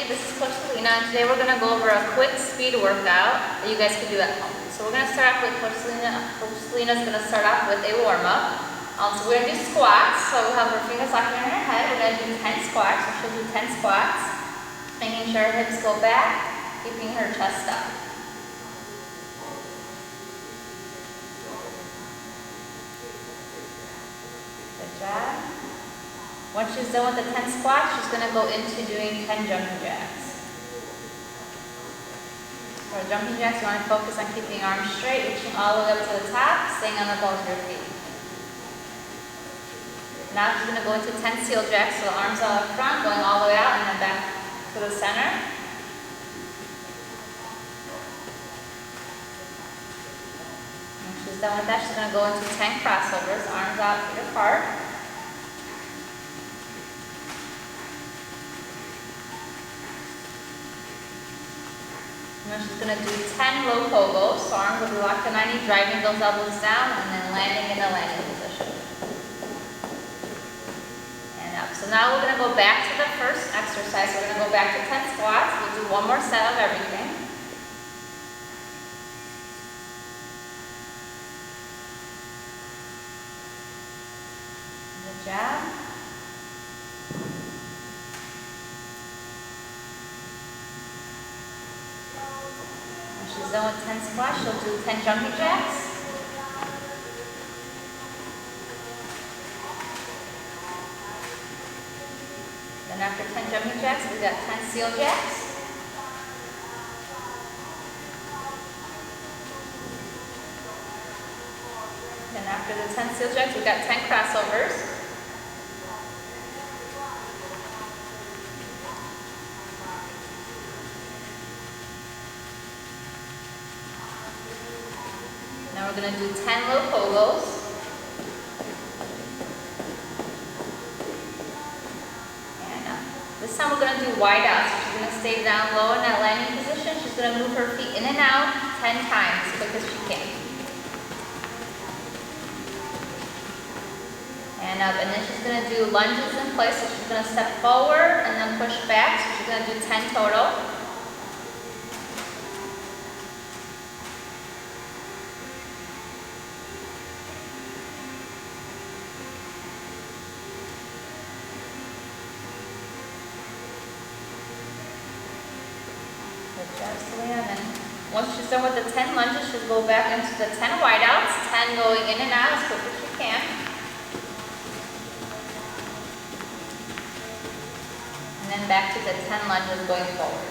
this is Coach Selena, and today we're going to go over a quick speed workout that you guys can do at home. So we're going to start off with Coach Selena. Coach Selena's going to start off with a warm-up. So we're going to do squats, so we'll have our fingers locked in our head. We're going to do 10 squats, so she'll do 10 squats, making sure her hips go back, keeping her chest up. Good job. Once she's done with the 10 squats, she's going to go into doing 10 jumping jacks. For jumping jacks, you want to focus on keeping your arms straight, reaching all the way up to the top, staying on the balls of your feet. Now she's going to go into 10 seal jacks, so the arms out up front, going all the way out and then back to the center. When she's done with that, she's going to go into 10 crossovers, arms out, feet apart. And then she's going to do 10 low pogos, so arms will be locked to 90, driving those elbows down and then landing in the landing position. And up. So now we're going to go back to the first exercise. We're going to go back to 10 squats. We'll do one more set of everything. Good job. She's done with 10 squats, she'll do 10 jumping jacks. Then after 10 jumping jacks, we've got 10 seal jacks. Then after the 10 seal jacks, we've got 10 crossovers. Now we're going to do 10 low pogos. And this time we're going to do wide out. So she's going to stay down low in that landing position. She's going to move her feet in and out 10 times as quick as she can. And up. And then she's going to do lunges in place. So she's going to step forward and then push back. So she's going to do 10 total. Good job, Selena. Then once she's done with the 10 lunges, she'll go back into the 10 wideouts, 10 going in and out as quick as she can. And then back to the 10 lunges going forward.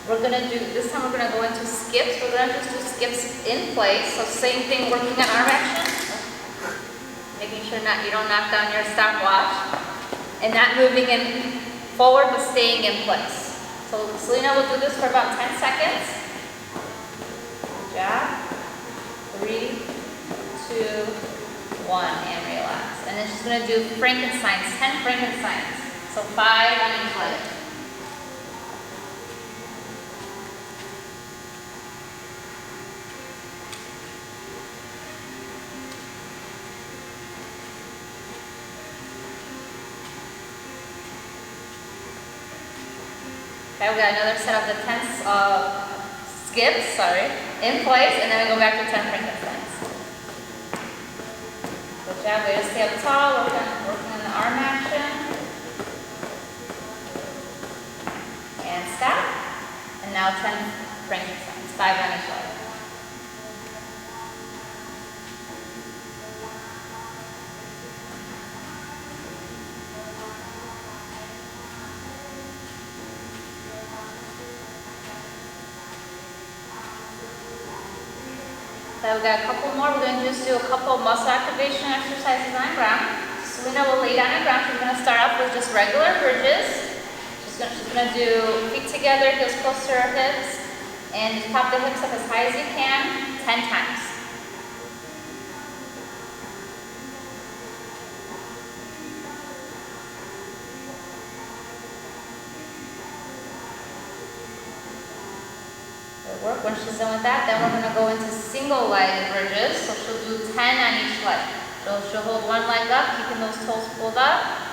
We're going to do, this time we're going to go into skips. We're going to just do skips in place. So same thing, working on arm action. Making sure you don't knock down your stopwatch. And not moving in forward, but staying in place. So Selena will do this for about 10 seconds. Good job. 3, 2, 1, and relax. And then she's going to do Frankensteins, 10 Frankensteins. So 5 on each leg. Okay, we got another set of the 10 skips, in place, and then we go back to 10 Frankensteins. Good job, way to stay up tall, working on the arm action. And stop. And now 10 Frankensteins, 5 on each leg. So we've got a couple more. We're going to just do a couple muscle activation exercises on ground. Selena will lay down on ground. She's going to start off with just regular bridges. She's going to do feet together, heels close to her hips, and just pop the hips up as high as you can, 10 times. Good work. When she's done with that, then we're going to go into single leg bridges. So she'll do 10 on each leg. So she'll hold one leg up, keeping those toes pulled up.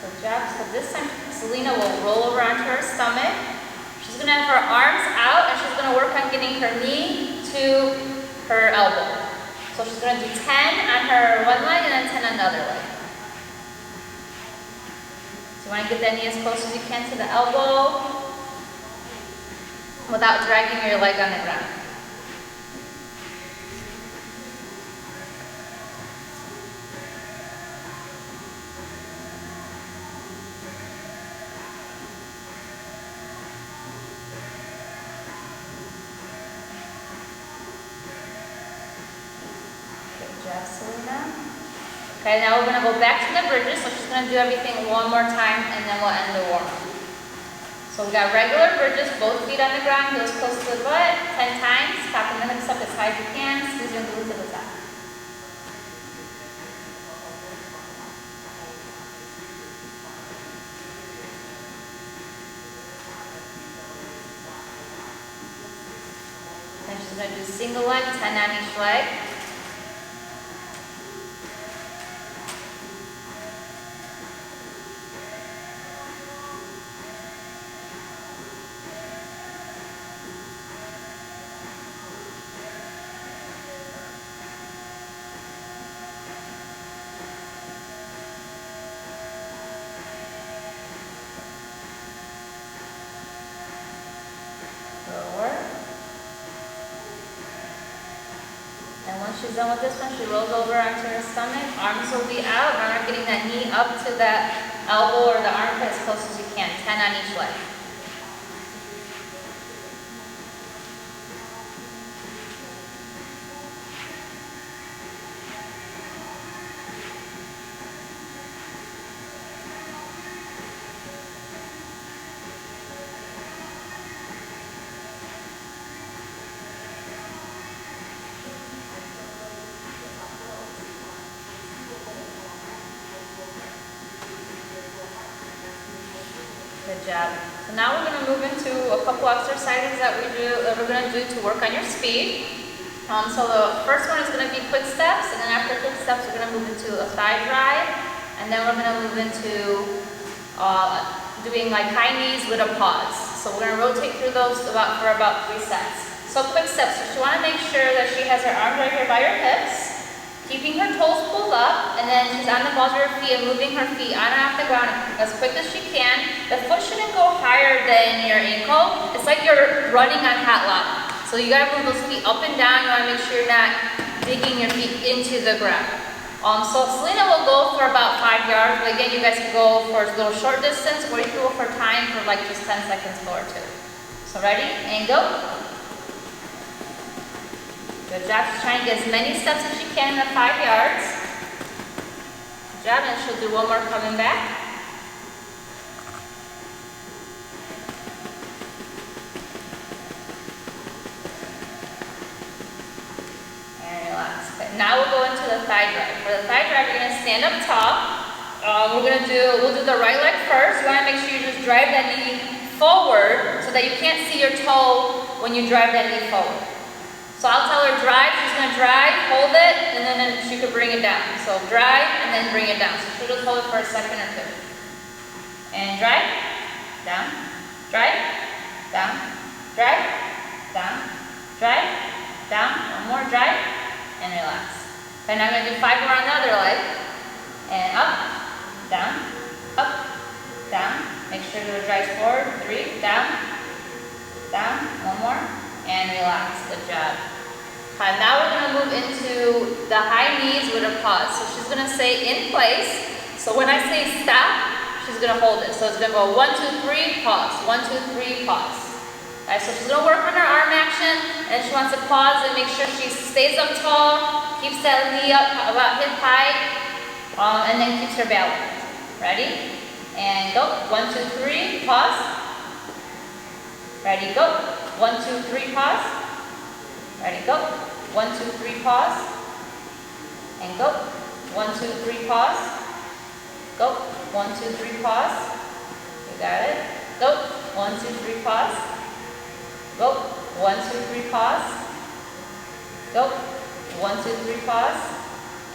Good job. So this time, Selena will roll over onto her stomach. She's going to have her arms out, and she's going to work on getting her knee to her elbow. So she's going to do 10 on her one leg and then 10 on the other leg. So you want to get that knee as close as you can to the elbow without dragging your leg on the ground. Selena. Okay, now we're going to go back to the bridges, so she's going to do everything one more time and then we'll end the warm-up. So we got regular bridges, both feet on the ground, heels close to the butt, 10 times, popping the hips up as high as you can, squeezing the glutes to the top. Then she's going to do single leg, 10 on each leg. And once she's done with this one, she rolls over onto her stomach. Arms will be out. Remember getting that knee up to that elbow or the armpit as close as you can. 10 on each leg. Good job. So now we're going to move into a couple exercises that we're going to do to work on your speed. So the first one is going to be quick steps, and then after quick steps, we're going to move into a thigh drive, and then we're going to move into doing like high knees with a pause. So we're going to rotate through those for about 3 sets. So quick steps. So you want to make sure that she has her arms right here by her hips, keeping her toes pulled up, and then she's on the balls of her feet and moving her feet on and off the ground as quick as she can. The foot shouldn't go higher than your ankle. It's like you're running on hot lava. So you gotta move those feet up and down. You wanna make sure you're not digging your feet into the ground. So Selena will go for about 5 yards, but again, you guys can go for a little short distance, or you can go for time for like just 10 seconds or two. So ready, and go. Good job. She's trying to get as many steps as she can in the 5 yards. Good job. And she'll do one more coming back. And relax. Okay. Now we'll go into the thigh drive. For the thigh drive, you're going to stand up tall. We'll do the right leg first. You want to make sure you just drive that knee forward so that you can't see your toe when you drive that knee forward. So I'll tell her drive, she's going to drive, hold it, and then she could bring it down. So drive, and then bring it down. So she'll just hold it for a second or two. And drive, down, drive, down, drive, down, drive, down. One more, drive, and relax. Okay, now I'm going to do 5 more on the other leg. And up, down, up, down. Make sure to drive forward. 3, down, down. One more, and relax. Good job. Now we're going to move into the high knees with a pause. So she's going to say in place. So when I say stop, she's going to hold it. So it's going to go 1, 2, 3, pause. 1, 2, 3, pause. Alright, so she's gonna work on her arm action, and she wants to pause and make sure she stays up tall, keeps that knee up about hip height, and then keeps her balance. Ready? And go. 1, 2, 3, pause. Ready, go. 1, 2, 3, pause. Ready, go. 1, 2, 3, pause. And go. 1, 2, 3, pause. Go. 1, 2, 3, pause. You got it. Go. 1, 2, 3, pause. Go. 1, 2, 3, pause. Go. 1, 2, 3, pause.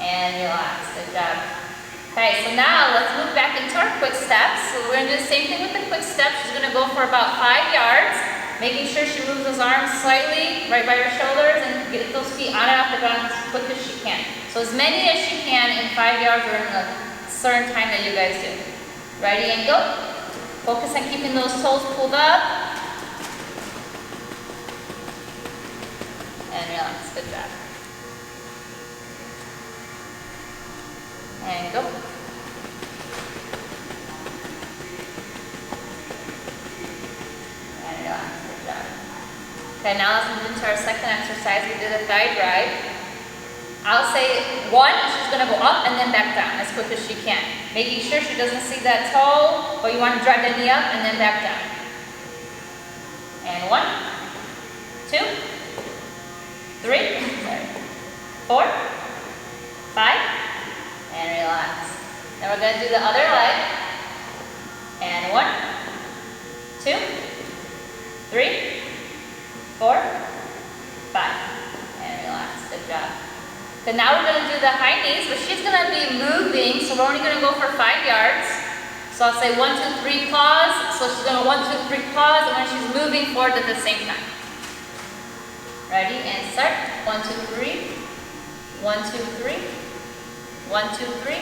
And relax. Good job. Okay, so now let's move back into our quick steps. So we're going to do the same thing with the quick steps. She's going to go for about 5 yards, making sure she moves those arms slightly right by her shoulders and get those feet on and off the ground as quick as she can. So as many as she can in 5 yards or in a certain time that you guys do. Ready and go. Focus on keeping those toes pulled up. And relax. Good job. And go. And relax. Good job. Okay, now let's move into our second exercise. We did a thigh drive. I'll say 1, she's going to go up and then back down as quick as she can. Making sure she doesn't see that toe, but you want to drive the knee up and then back down. And 1, 2, 3, 4, 5, and relax. Then we're going to do the other leg. And 1, 2, 3, 4, 5, and relax. Good job. So now we're going to do the high knees, but she's going to be moving, so we're only going to go for 5 yards. So I'll say 1, 2, 3, pause. So she's going to 1, 2, 3, pause, and when she's moving forward at the same time. Ready, and start. 1, 2, 3. 1, 2, 3. 1, 2, 3.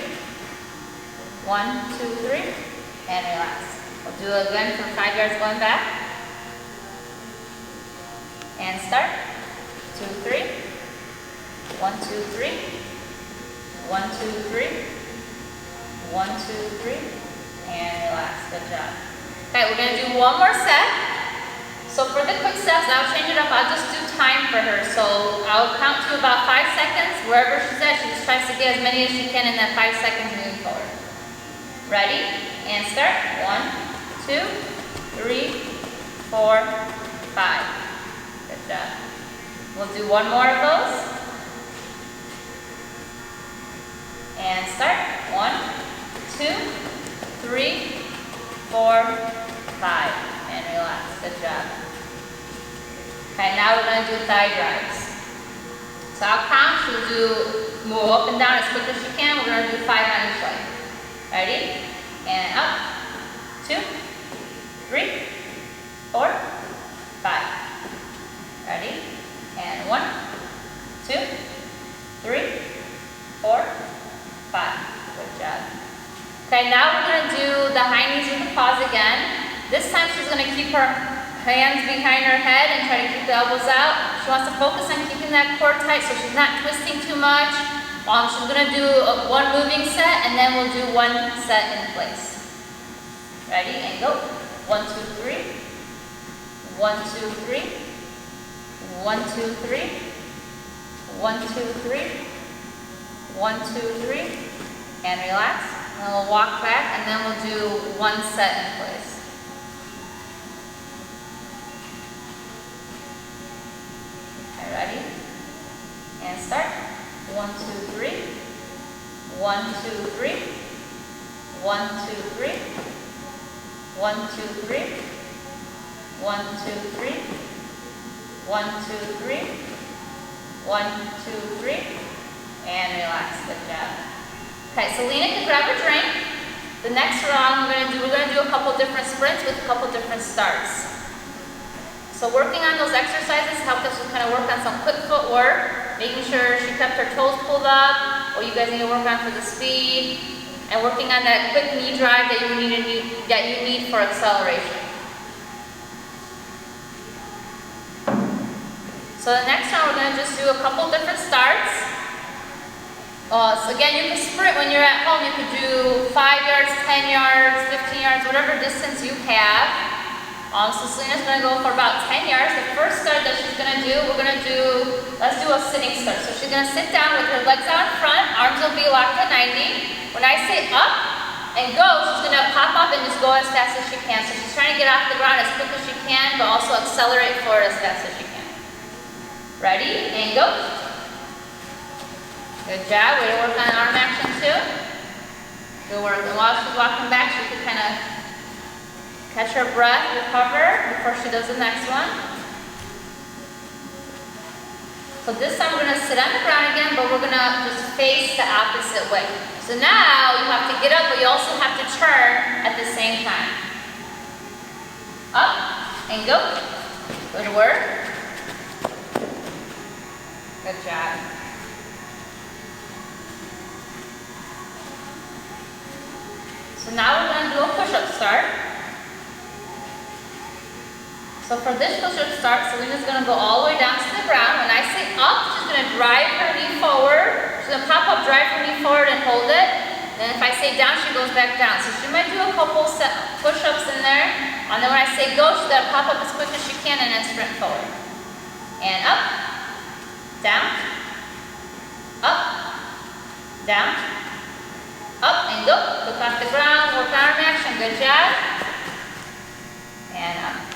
1, 2, 3. And relax. We'll do it again for 5 yards going back. And start. 2, 3. 1, 2, 3. 1, 2, 3. 1, 2, 3. And relax. Good job. Okay, we're going to do one more set. So for the quick steps, I'll change it up. I'll just do time for her. So I'll count to about 5 seconds. Wherever she's at, she just tries to get as many as she can in that 5 seconds moving forward. Ready? And start. 1, 2, 3, 4, 5. Good job. We'll do one more of those. And start. 1, 2, 3, 4, 5. And relax. Good job. Okay, now we're going to do thigh drives. So I'll count. She'll do move up and down as quick as she can. We're going to do 5 on each leg. Ready? And up. 2, 3, 4, 5. Ready? And 1, 2, 3, 4, 5. Good job. Okay, now we're going to do the high knees with the pause again. This time she's going to keep her hands behind her head and try to keep the elbows out. She wants to focus on keeping that core tight so she's not twisting too much. She's going to do one moving set and then we'll do one set in place. Ready? And go. 1, 2, 3. 1, 2, 3. 1, 2, 3. 1, 2, 3. 1, 2, 3. And relax. And we'll walk back and then we'll do one set in place. Okay, ready? And start. 1, 2, 3. 1, 2, 3. 1, 2, 3. 1, 2, 3. 1, 2, 3. 1, 2, 3. 1, 2, 3. And relax. Good job. Okay, Selena can grab her drink. The next round we're going to do a couple different sprints with a couple different starts. So working on those exercises helped us to kind of work on some quick footwork, making sure she kept her toes pulled up, what you guys need to work on for the speed, and working on that quick knee drive that you need for acceleration. So the next round we're going to just do a couple different starts. So again, you can sprint when you're at home. You could do 5 yards, 10 yards, 15 yards, whatever distance you have. So Selena's gonna go for about 10 yards. The first start that she's gonna do, let's do a sitting start. So she's gonna sit down with her legs out in front, arms will be locked at 90. When I say up and go, she's gonna pop up and just go as fast as she can. So she's trying to get off the ground as quick as she can, but also accelerate forward as fast as she can. Ready, and go. Good job, way to work on arm action too. Good work, and while she's walking back, she can kind of catch her breath, recover before she does the next one. So this time we're gonna sit on the ground again, but we're gonna just face the opposite way. So now you have to get up, but you also have to turn at the same time. Up and go. Good work. Good job. So now we're gonna do a push-up start. So for this push-up start, Selena's going to go all the way down to the ground. When I say up, she's going to drive her knee forward. She's going to pop up, drive her knee forward and hold it. Then if I say down, she goes back down. So she might do a couple push-ups in there. And then when I say go, she's going to pop up as quick as she can and then sprint forward. And up, down, up, down, up and go. Look off the ground, work arm action, good job. And up.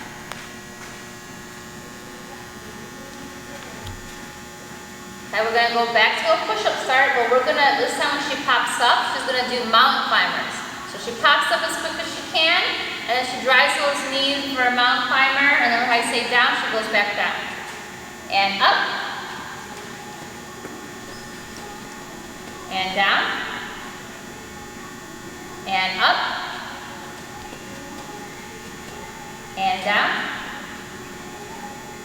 Okay, we're gonna go back to a push-up start, but this time when she pops up, she's gonna do mountain climbers. So she pops up as quick as she can, and then she drives those knees for a mountain climber, and then when I say down, she goes back down. And up. And down. And up. And down.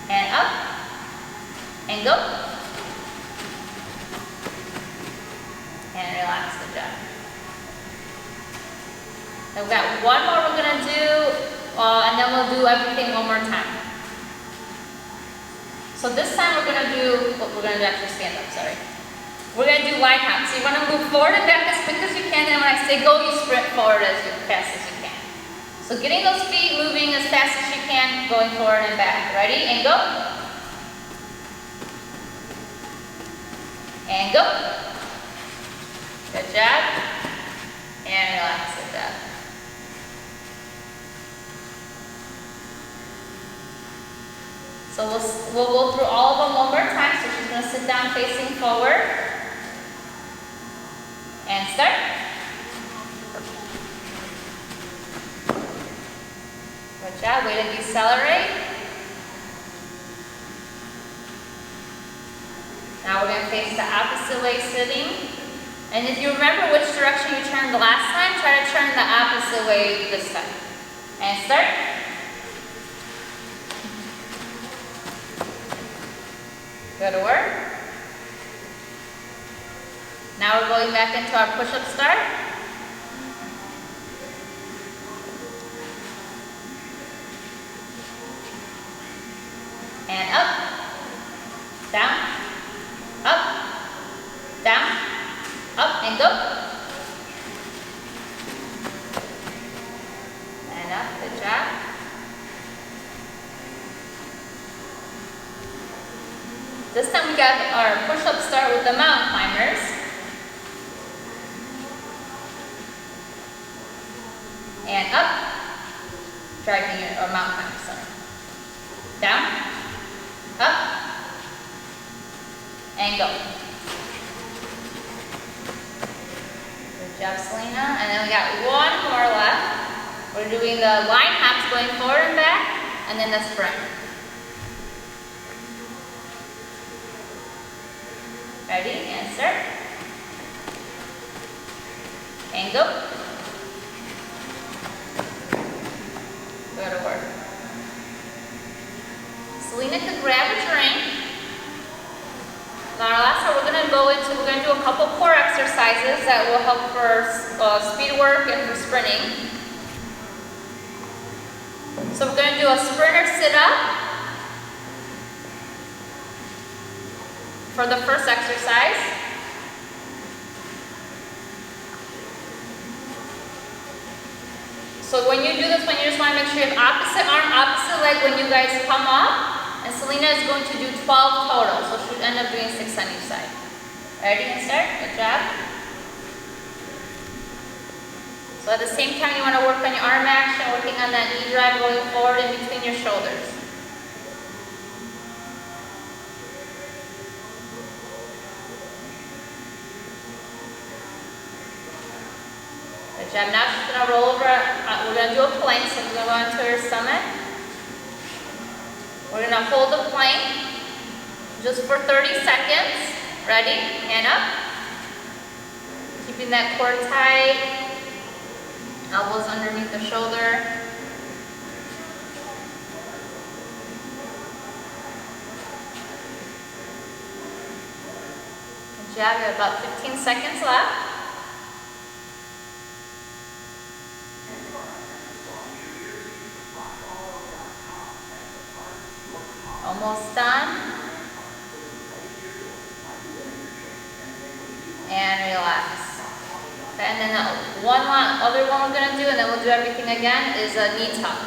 And up. And go. And relax, good job. Then we've got one more we're gonna do, and then we'll do everything one more time. So this time we're gonna do actually stand up, sorry. We're gonna do line hops. So you wanna move forward and back as quick as you can, and when I say go, you sprint forward as fast as you can. So getting those feet moving as fast as you can, going forward and back. Ready, and go. And go. Good job. And relax, good job. So we'll go through all of them one more time. So she's going to sit down facing forward. And start. Good job. Way to decelerate. Now we're going to face the opposite way sitting. And if you remember which direction you turned the last time, try to turn the opposite way this time. And start. Good work. Now we're going back into our push-up start. And up, down, up, down, up and go. And up, good job. This time we got our push-up start with the mountain climbers. And up, driving your mountain climbers, sorry. Down, up, and go. Good job, Selena. And then we got one more left. We're doing the line hops going forward and back, and then the sprint. Ready, and start. And go. Go to work. Selena could grab a drink. Now last one we're going to do a couple core exercises that will help for speed work and for sprinting. So we're going to do a sprinter sit-up for the first exercise. So So when you do this one, you just want to make sure you have opposite arm, opposite leg when you guys come up. And Selena is going to do 12 total, so she'll end up doing 6 on each side. Ready and start? Good job. So at the same time, you want to work on your arm action, working on that knee drive going forward in between your shoulders. Good job. Now she's going to roll over. We're going to do a plank, so she's going to go onto her stomach. We're going to hold the plank just for 30 seconds. Ready? Hand up. Keeping that core tight. Elbows underneath the shoulder. Good job. You have about 15 seconds left. Almost done. And relax. Okay, and then the other one we're going to do, and then we'll do everything again, is a knee tuck.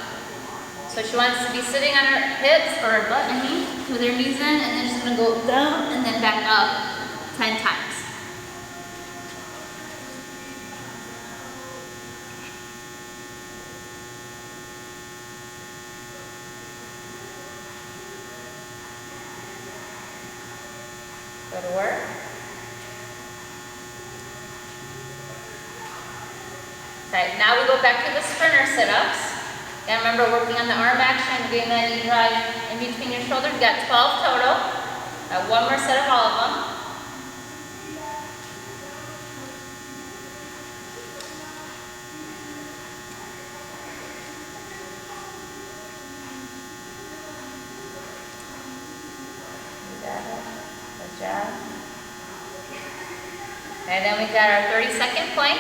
So she wants to be sitting on her hips or her butt and knee with her knees in, and then she's going to go down and then back up 10 times. Good work. Okay, now we go back to the sprinter sit-ups. And remember, working on the arm action, getting that knee drive in between your shoulders. You got 12 total. Got one more set of all of them. You got it. Good job. And then we got our 30-second plank.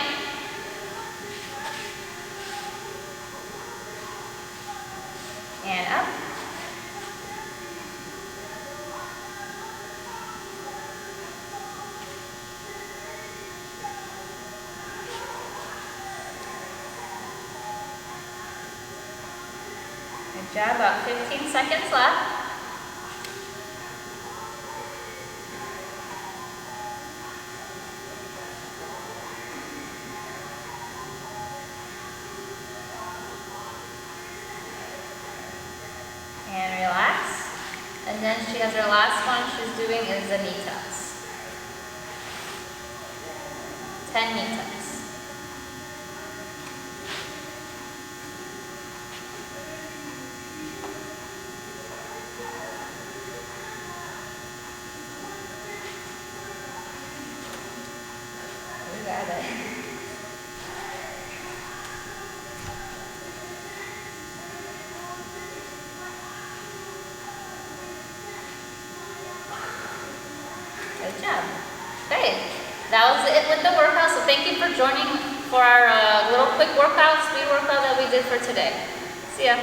And up. Good job. About 15 seconds left. And relax. And then she has her last one she's doing is the knee tucks. 10 knee tucks. You got it. Good job. Great. That was it with the workout. So thank you for joining for our little quick workout, speed workout that we did for today. See ya.